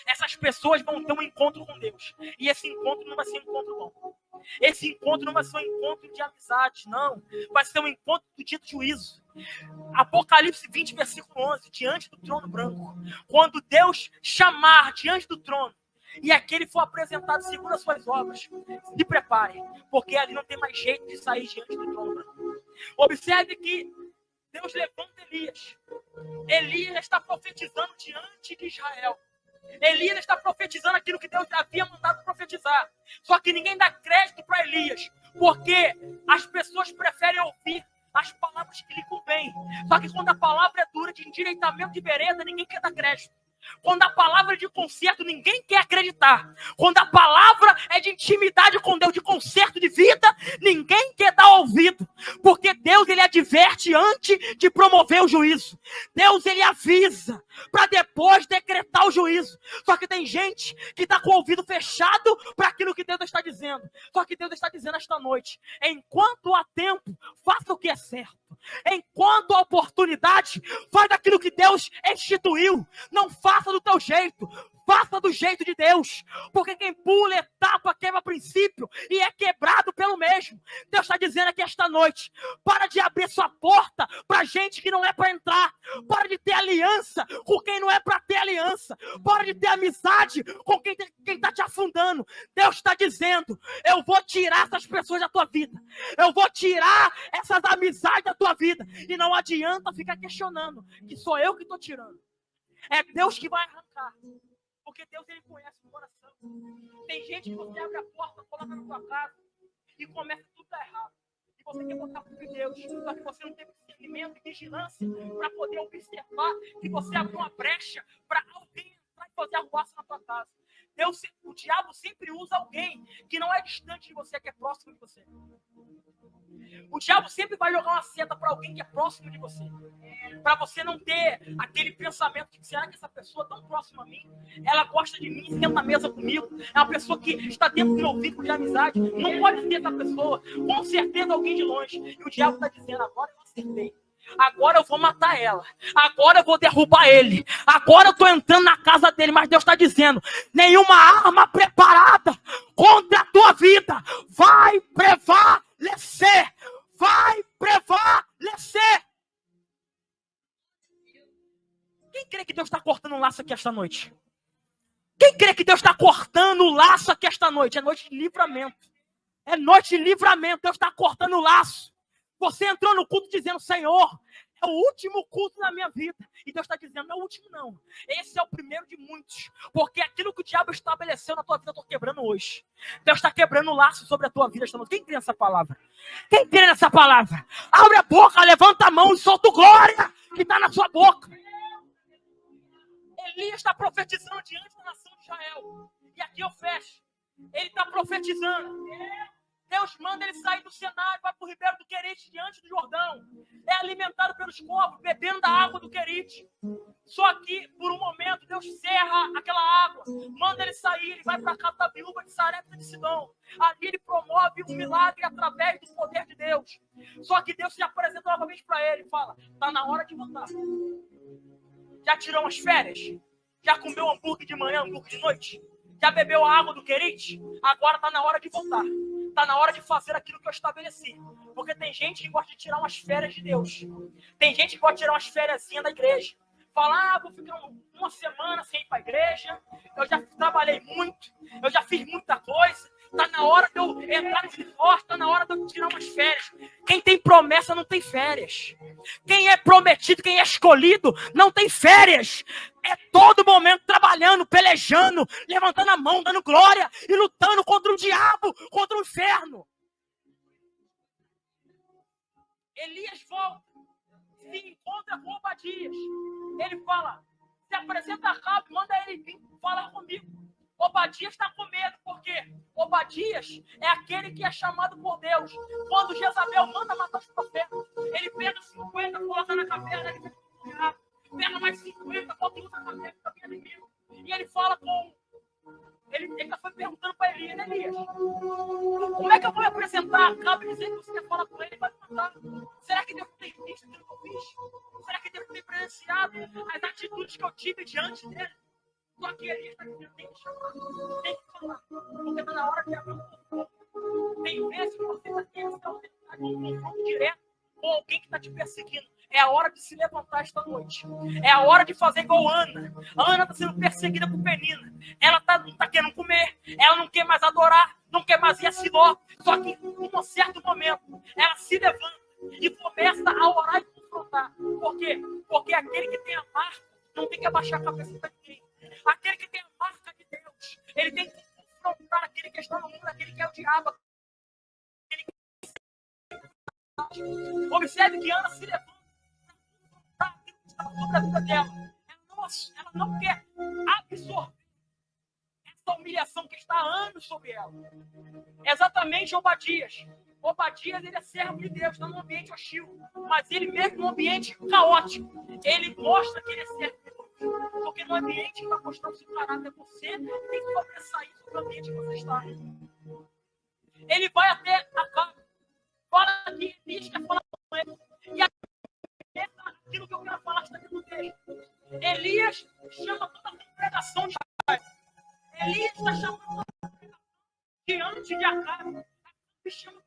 Essas pessoas vão ter um encontro com Deus. E esse encontro não vai ser um encontro bom. Esse encontro não vai ser um encontro de amizade, não. Vai ser um encontro do dia do juízo. Apocalipse 20, versículo 11. Diante do trono branco. Quando Deus chamar diante do trono, e aquele for apresentado segundo as suas obras, se preparem, porque ali não tem mais jeito de sair diante do trono branco. Observe que Deus levanta Elias. Elias está profetizando diante de Israel. Elias está profetizando aquilo que Deus havia mandado profetizar. Só que ninguém dá crédito para Elias, porque as pessoas preferem ouvir as palavras que lhe convêm. Só que quando a palavra é dura, de endireitamento de vereda, ninguém quer dar crédito. Quando a palavra é de conserto, ninguém quer acreditar. Quando a palavra é de intimidade com Deus, de conserto de vida, ninguém quer dar ouvido. Porque Deus, ele adverte antes de promover o juízo. Deus, ele avisa para depois decretar o juízo. Só que tem gente que está com o ouvido fechado para aquilo que Deus está dizendo. Só que Deus está dizendo esta noite: enquanto há tempo, faça o que é certo. Enquanto há oportunidade, faz aquilo que Deus instituiu. Não faça do teu jeito, faça do jeito de Deus. Porque quem pula etapa quebra princípio e é quebrado pelo mesmo. Deus está dizendo aqui esta noite: para de abrir sua porta para gente que não é para entrar. Para de ter aliança com quem não é para ter aliança. Para de ter amizade com quem está te afundando. Deus está dizendo: eu vou tirar essas pessoas da tua vida. Eu vou tirar essas amizades da tua vida. E não adianta ficar questionando que sou eu que estou tirando. É Deus que vai arrancar. Porque Deus, ele conhece o coração. Tem gente que você abre a porta, coloca na tua casa e começa tudo a errado. E você quer botar por Deus, só que você não tem discernimento e vigilância para poder observar que você abriu uma brecha para alguém entrar e fazer arruaça na tua casa. Deus, o diabo sempre usa alguém que não é distante de você, que é próximo de você. O diabo sempre vai jogar uma seta para alguém que é próximo de você. Para você não ter aquele pensamento de: será que essa pessoa tão próxima a mim, ela gosta de mim, senta na mesa comigo, é uma pessoa que está dentro do meu vínculo de amizade. Não pode ser essa pessoa, com certeza alguém de longe. E o diabo está dizendo: agora eu acertei. Agora eu vou matar ela. Agora eu vou derrubar ele. Agora eu estou entrando na casa dele. Mas Deus está dizendo: nenhuma arma preparada contra a tua vida vai prevalecer. Vai prevalecer. Quem crê que Deus está cortando um laço aqui esta noite? Quem crê que Deus está cortando o laço aqui esta noite? É noite de livramento. É noite de livramento. Deus está cortando o laço. Você entrou no culto dizendo: Senhor, é o último culto da minha vida. E Deus está dizendo: não é o último não. Esse é o primeiro de muitos. Porque aquilo que o diabo estabeleceu na tua vida, eu estou quebrando hoje. Deus está quebrando o laço sobre a tua vida esta noite. Quem crê nessa palavra? Quem crê nessa palavra? Abre a boca, levanta a mão e solta o glória que está na sua boca. Elias está profetizando diante da nação de Israel. E aqui eu fecho. Ele está profetizando. Deus manda ele sair do cenário, vai para o ribeiro do Querite, diante do Jordão. É alimentado pelos corvos, bebendo da água do Querite. Só que, por um momento, Deus cerra aquela água, manda ele sair, ele vai para a casa da viúva de Sarepta de Sidom. Ali ele promove um milagre através do poder de Deus. Só que Deus se apresenta novamente para ele e fala: está na hora de voltar. Já tirou umas férias? Já comeu hambúrguer de manhã, hambúrguer de noite? Já bebeu a água do Querite? Agora está na hora de voltar. Está na hora de fazer aquilo que eu estabeleci. Porque tem gente que gosta de tirar umas férias de Deus. Tem gente que gosta de tirar umas fériasinhas da igreja. Falar, vou ficar uma semana sem ir para a igreja. Eu já trabalhei muito. Eu já fiz muita coisa. Está na hora de eu entrar nesse forte. Está na hora de eu tirar umas férias. Quem tem promessa não tem férias. Quem é prometido, quem é escolhido, não tem férias. É todo momento trabalhando, pelejando, levantando a mão, dando glória e lutando contra o diabo, contra o inferno. Elias volta, se encontra com Obadias. Ele fala: se apresenta rápido, manda ele vir falar comigo. Obadias está com medo, porque Obadias é aquele que é chamado por Deus. Quando Jezabel manda matar os profetas, ele pega 50, coloca na caverna, ele pega mais 50, bota outra caverna, inimigo. E ele fala com... Ele ainda foi perguntando para Elias: Elias, como é que eu vou me apresentar? Acaba dizendo que você quer falar com ele, vai me matar. Será que Deus tem visto aquilo que eu fiz? Será que Deus tem presenciado as atitudes que eu tive diante dele? Só que Elias está dizendo: tem que chamar, tem que falar, porque está na hora de abrir um confronto. Tem vezes que você está tendo um confronto direto com alguém que está te perseguindo. É a hora de se levantar esta noite. É a hora de fazer igual Ana. A Ana está sendo perseguida por Penina. Ela não está querendo comer. Ela não quer mais adorar. Não quer mais ir a Siló. Só que, em um certo momento, ela se levanta e começa a orar e confrontar. Por quê? Porque aquele que tem a marca não tem que abaixar a cabeça para ninguém. Aquele que tem a marca de Deus, ele tem que confrontar aquele que está no mundo, aquele que é o diabo. Observe que Ana se levanta sobre a vida dela. Ela não quer absorver essa humilhação que está há anos sobre ela. Exatamente Obadias. Obadias, ele é servo de Deus, está num ambiente hostil. Mas ele mesmo num ambiente caótico, ele mostra que ele é servo de Deus. Porque no ambiente que vai mostrar o seu caráter, você tem que sobressair sobre o ambiente que você está. Ele vai até a casa, fala que Elias quer falar com ele. E aquilo que eu quero falar está aqui no texto. Elias chama toda a congregação de Acabe. Elias está chamando toda a congregação diante de Acabe. Ele chama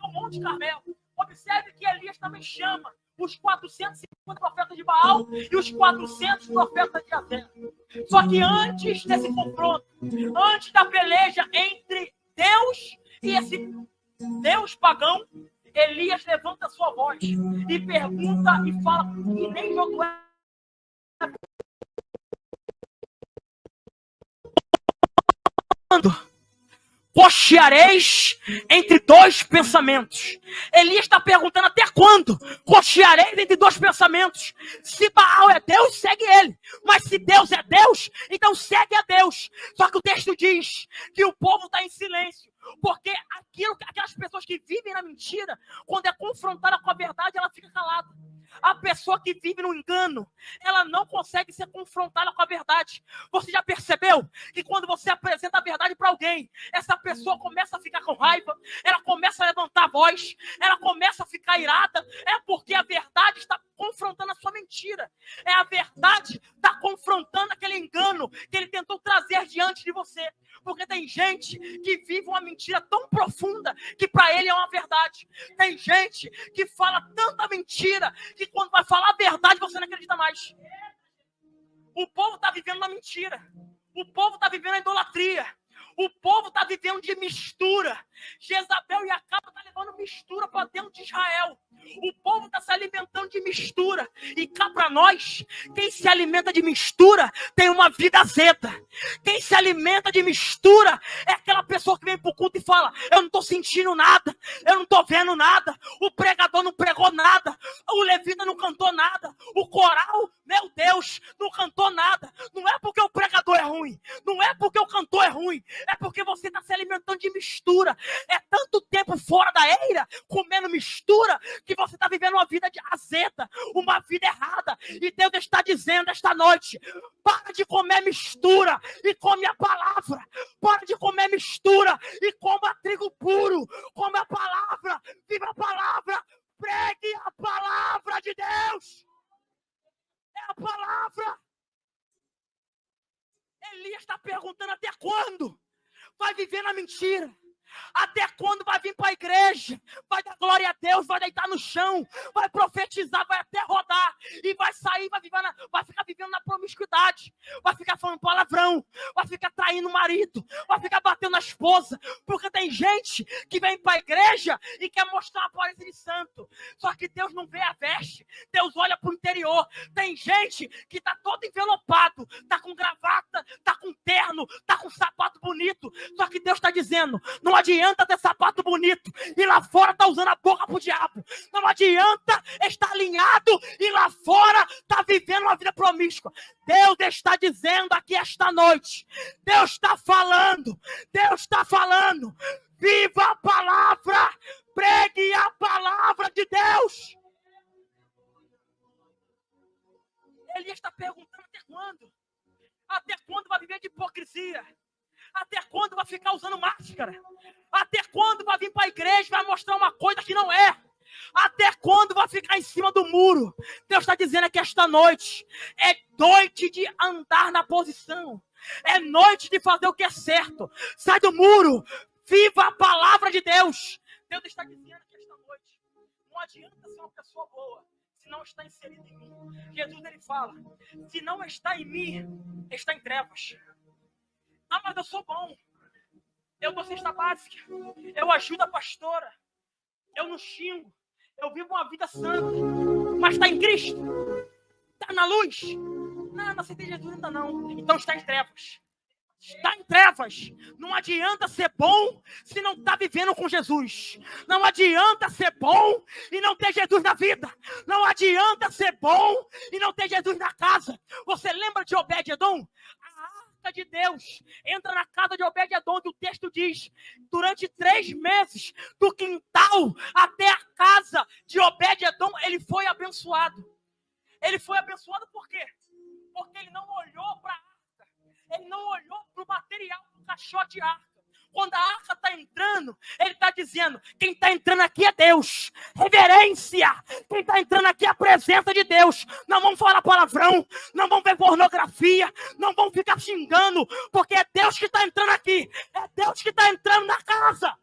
o Monte Carmelo. Observe que Elias também chama os 450 profetas de Baal e os 400 profetas de Azé. Só que antes desse confronto, antes da peleja entre Deus e esse Deus pagão, Elias levanta a sua voz e pergunta e fala que nem Josué. Cocheareis entre dois pensamentos. Elias está perguntando: até quando cocheareis entre dois pensamentos? Se Baal é Deus, segue ele. Mas se Deus é Deus, então segue a Deus. Só que o texto diz que o povo está em silêncio. Porque aquelas pessoas que vivem na mentira, quando é confrontada com a verdade, ela fica calada. A pessoa que vive no engano, ela não consegue ser confrontada com a verdade. Você já percebeu que quando você apresenta a verdade para alguém, essa pessoa começa a ficar com raiva, ela começa a levantar a voz, ela começa a ficar irada? É porque a verdade está confrontando a sua mentira. É a verdade está confrontando aquele engano que ele tentou trazer diante de você. Porque tem gente que vive uma mentira tão profunda que para ele é uma verdade. Tem gente que fala tanta mentira que quando vai falar a verdade você não acredita mais. O povo está vivendo na mentira. O povo está vivendo na idolatria. O povo está vivendo de mistura. Jezabel e Acabe estão levando mistura para dentro de Israel. O povo está se alimentando de mistura. E cá para nós, quem se alimenta de mistura tem uma vida azeda. Quem se alimenta de mistura é aquela pessoa que vem para o culto e fala: eu não estou sentindo nada, eu não estou vendo nada, o pregador não pregou nada, o levita não cantou nada, o coral Meu Deus, não cantou nada. Não é porque o pregador é ruim. Não é porque o cantor é ruim. É porque você está se alimentando de mistura. É tanto tempo fora da eira, comendo mistura, que você está vivendo uma vida de azeda, uma vida errada. E Deus está dizendo esta noite: para de comer mistura e come a palavra. Para de comer mistura e coma trigo puro. Come a palavra, viva a palavra, pregue a palavra de Deus. É a palavra. Elias está perguntando: até quando vai viver na mentira? Até quando vai vir para a igreja? Vai dar glória a Deus, vai deitar no chão, vai profetizar, vai até rodar e vai sair, vai ficar vivendo na promiscuidade, vai ficar falando palavrão, vai ficar traindo o marido, vai ficar batendo na esposa, porque tem gente que vem para a igreja e quer mostrar a aparência de santo, só que Deus não vê a veste, Deus olha para o interior. Tem gente que está todo envelopado, está com gravata, está com terno, está com sapato bonito, só que Deus está dizendo: não adianta ter sapato bonito e lá fora tá usando a boca pro diabo. Não adianta estar alinhado e lá fora tá vivendo uma vida promíscua. Deus está dizendo aqui esta noite. Deus está falando. Deus está falando. Viva a palavra. Pregue a palavra de Deus. Ele está perguntando: até quando? Até quando vai viver de hipocrisia? Até quando vai ficar usando máscara? Até quando vai vir para a igreja e vai mostrar uma coisa que não é? Até quando vai ficar em cima do muro? Deus está dizendo aqui esta noite: é noite de andar na posição. É noite de fazer o que é certo. Sai do muro. Viva a palavra de Deus. Deus está dizendo aqui esta noite: não adianta ser uma pessoa boa se não está inserido em mim. Jesus, ele fala: se não está em mim, está em trevas. Ah, mas eu sou bom. Eu dou cesta básica. Eu ajudo a pastora. Eu não xingo. Eu vivo uma vida santa. Mas está em Cristo? Está na luz? Não, não aceitei Jesus ainda não. Então está em trevas. Está em trevas. Não adianta ser bom se não está vivendo com Jesus. Não adianta ser bom e não ter Jesus na vida. Não adianta ser bom e não ter Jesus na casa. Você lembra de Obed-Edom? De Deus entra na casa de Obed-Edom, que o texto diz: durante 3 meses, do quintal até a casa de Obed-Edom, ele foi abençoado. Ele foi abençoado por quê? Porque ele não olhou para a arca, ele não olhou para o material do caixote de arca. Quando a arca está entrando, ele está dizendo: quem está entrando aqui é Deus. Reverência. Quem está entrando aqui é a presença de Deus. Não vão falar palavrão, não vão ver pornografia, não vão ficar xingando, porque é Deus que está entrando aqui. É Deus que está entrando na casa.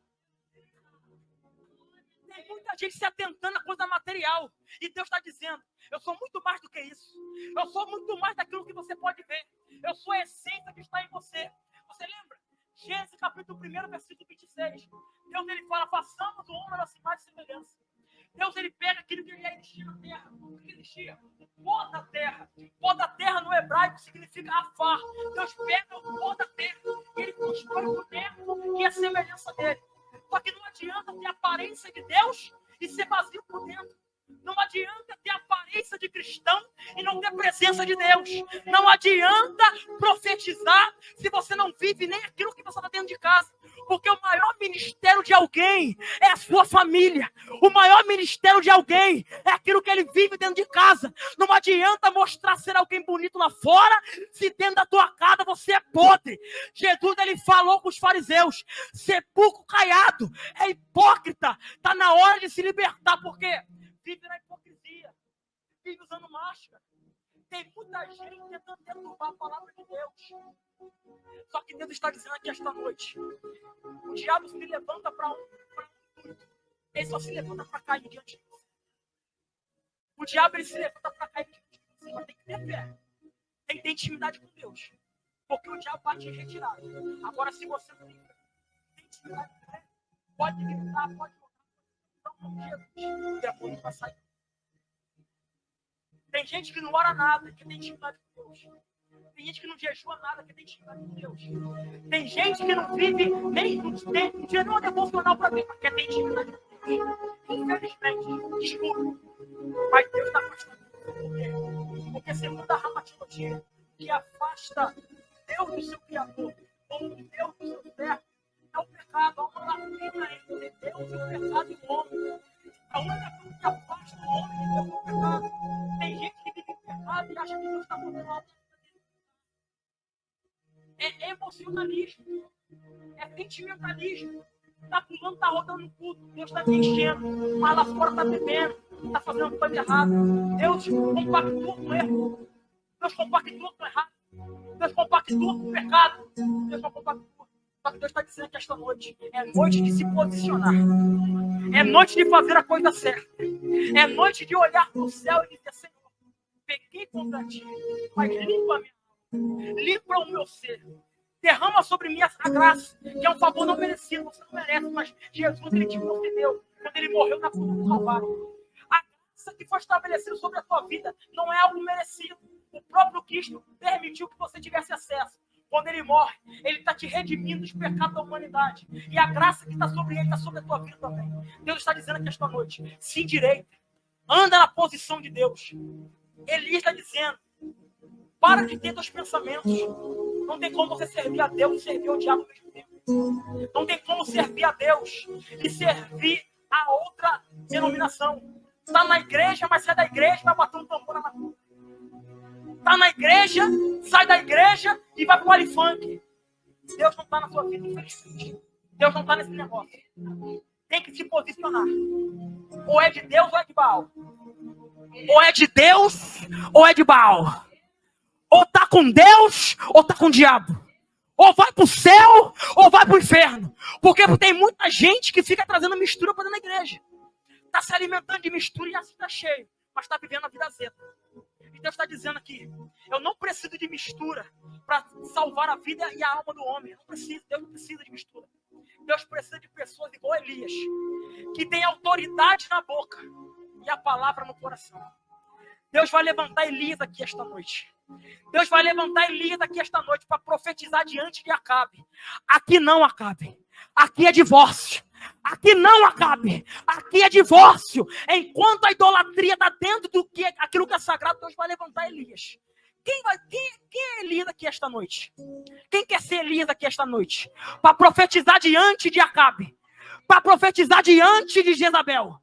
Tem muita gente se atentando à coisa material. E Deus está dizendo: eu sou muito mais do que isso. Eu sou muito mais daquilo que você pode ver. Eu sou a essência que está em você. Você lembra? Gênesis capítulo 1, versículo 26. Deus, ele fala: façamos o homem a nossa imagem e semelhança. Deus, ele pega aquilo que já existia na terra. O que existia? Pó da terra. Pó da terra no hebraico significa afar. Deus pega o pó da terra e ele constrói por dentro, que é a semelhança dele. Só que não adianta ter a aparência de Deus e ser vazio por dentro. Não adianta ter aparência de cristão e não ter presença de Deus. Não adianta profetizar se você não vive nem aquilo que você está dentro de casa. Porque o maior ministério de alguém é a sua família. O maior ministério de alguém é aquilo que ele vive dentro de casa. Não adianta mostrar ser alguém bonito lá fora se dentro da tua casa você é podre. Jesus, ele falou com os fariseus: sepulcro caiado, é hipócrita. Está na hora de se libertar, porque vive na hipocrisia, vive usando máscara. Tem muita gente tentando derrubar a palavra de Deus. Só que Deus está dizendo aqui esta noite: o diabo se levanta para um intuito. Ele só se levanta para cair diante de você. O diabo, ele se levanta para cair diante de você. Mas tem que ter fé. Tem que ter intimidade com Deus. Porque o diabo vai te retirar. Agora, se você não tem intimidade com ele, pode gritar, pode Jesus, vai sair. Tem gente que não ora nada, que tem intimidade com Deus. Tem gente que não jejua nada, que tem intimidade com Deus. Tem gente que não vive, nem não tem nenhuma devocional para mim, porque tem intimidade com Deus. Infelizmente, desculpa, mas Deus está afastando. Por quê? Porque segunda ramatologia, que afasta Deus do seu Criador, ou Deus do seu servo, é o pecado. Há uma lacuna entre Deus e o pecado e o homem. A única coisa que afasta o homem de Deus é o pecado. Tem gente que vive em pecado e acha que Deus está condenado. É emocionalismo, é sentimentalismo. Tá pulando, tá rodando no culto, Deus está te enchendo, mas lá fora tá bebendo, tá fazendo coisa errada. Deus compactua com o erro, Deus compactua com o errado, Deus compactua com o pecado, Deus não compactua. Só que Deus está dizendo que esta noite é noite de se posicionar, é noite de fazer a coisa certa, é noite de olhar para o céu e dizer: Senhor, pequei contra ti, mas limpa a minha alma, limpa o meu ser. Derrama sobre mim a graça, que é um favor não merecido, você não merece, mas Jesus, ele te concedeu quando ele morreu na cruz do Calvário. A graça que foi estabelecida sobre a tua vida não é algo merecido. O próprio Cristo permitiu que você tivesse acesso. Quando ele morre, ele está te redimindo dos pecados da humanidade. E a graça que está sobre ele está sobre a tua vida também. Deus está dizendo aqui esta noite: se endireita, anda na posição de Deus. Elias está dizendo: para de ter teus pensamentos. Não tem como você servir a Deus e servir ao diabo ao mesmo tempo. Não tem como servir a Deus e servir a outra denominação. Está na igreja, mas sai da igreja e vai bater um tambor na macumba. Está na igreja, sai da igreja e vai para o baile funk. Deus não está na sua vida, infelizmente. Deus não está nesse negócio. Tem que se posicionar. Ou é de Deus ou é de Baal. Ou é de Deus ou é de Baal. Ou tá com Deus, ou tá com o diabo. Ou vai pro céu, ou vai pro inferno. Porque tem muita gente que fica trazendo mistura para dentro da igreja. Tá se alimentando de mistura e assim tá cheio. Mas tá vivendo a vida zeta. E Deus está dizendo aqui: eu não preciso de mistura para salvar a vida e a alma do homem. Eu não preciso, Deus não precisa de mistura. Deus precisa de pessoas igual Elias, que tem autoridade na boca e a palavra no coração. Deus vai levantar Elias aqui esta noite. Deus vai levantar Elias aqui esta noite para profetizar diante de Acabe. Aqui não, Acabe. Aqui é divórcio. Aqui não, Acabe. Aqui é divórcio. Enquanto a idolatria está dentro do que aquilo que é sagrado, Deus vai levantar Elias. Quem é Elias aqui esta noite? Quem quer ser Elias aqui esta noite? Para profetizar diante de Acabe. Para profetizar diante de Jezabel.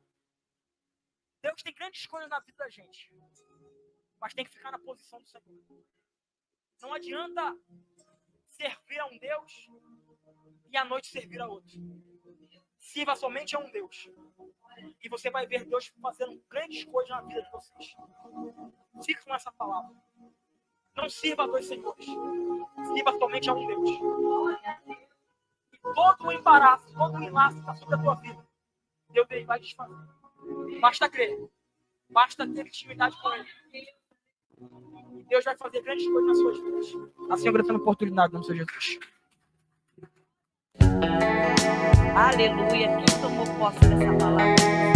Deus tem grandes coisas na vida da gente. Mas tem que ficar na posição do Senhor. Não adianta servir a um Deus e à noite servir a outro. Sirva somente a um Deus. E você vai ver Deus fazendo grandes coisas na vida de vocês. Fique com essa palavra. Não sirva a dois senhores. Sirva somente a um Deus. E todo o embaraço, todo o enlace que está sobre a tua vida, Deus vai desfazer. Basta crer. Basta ter intimidade com Ele. E Deus vai fazer grandes coisas nas suas vidas. Assim, agradecendo a oportunidade, no Senhor Jesus. Aleluia. Quem tomou posse dessa palavra?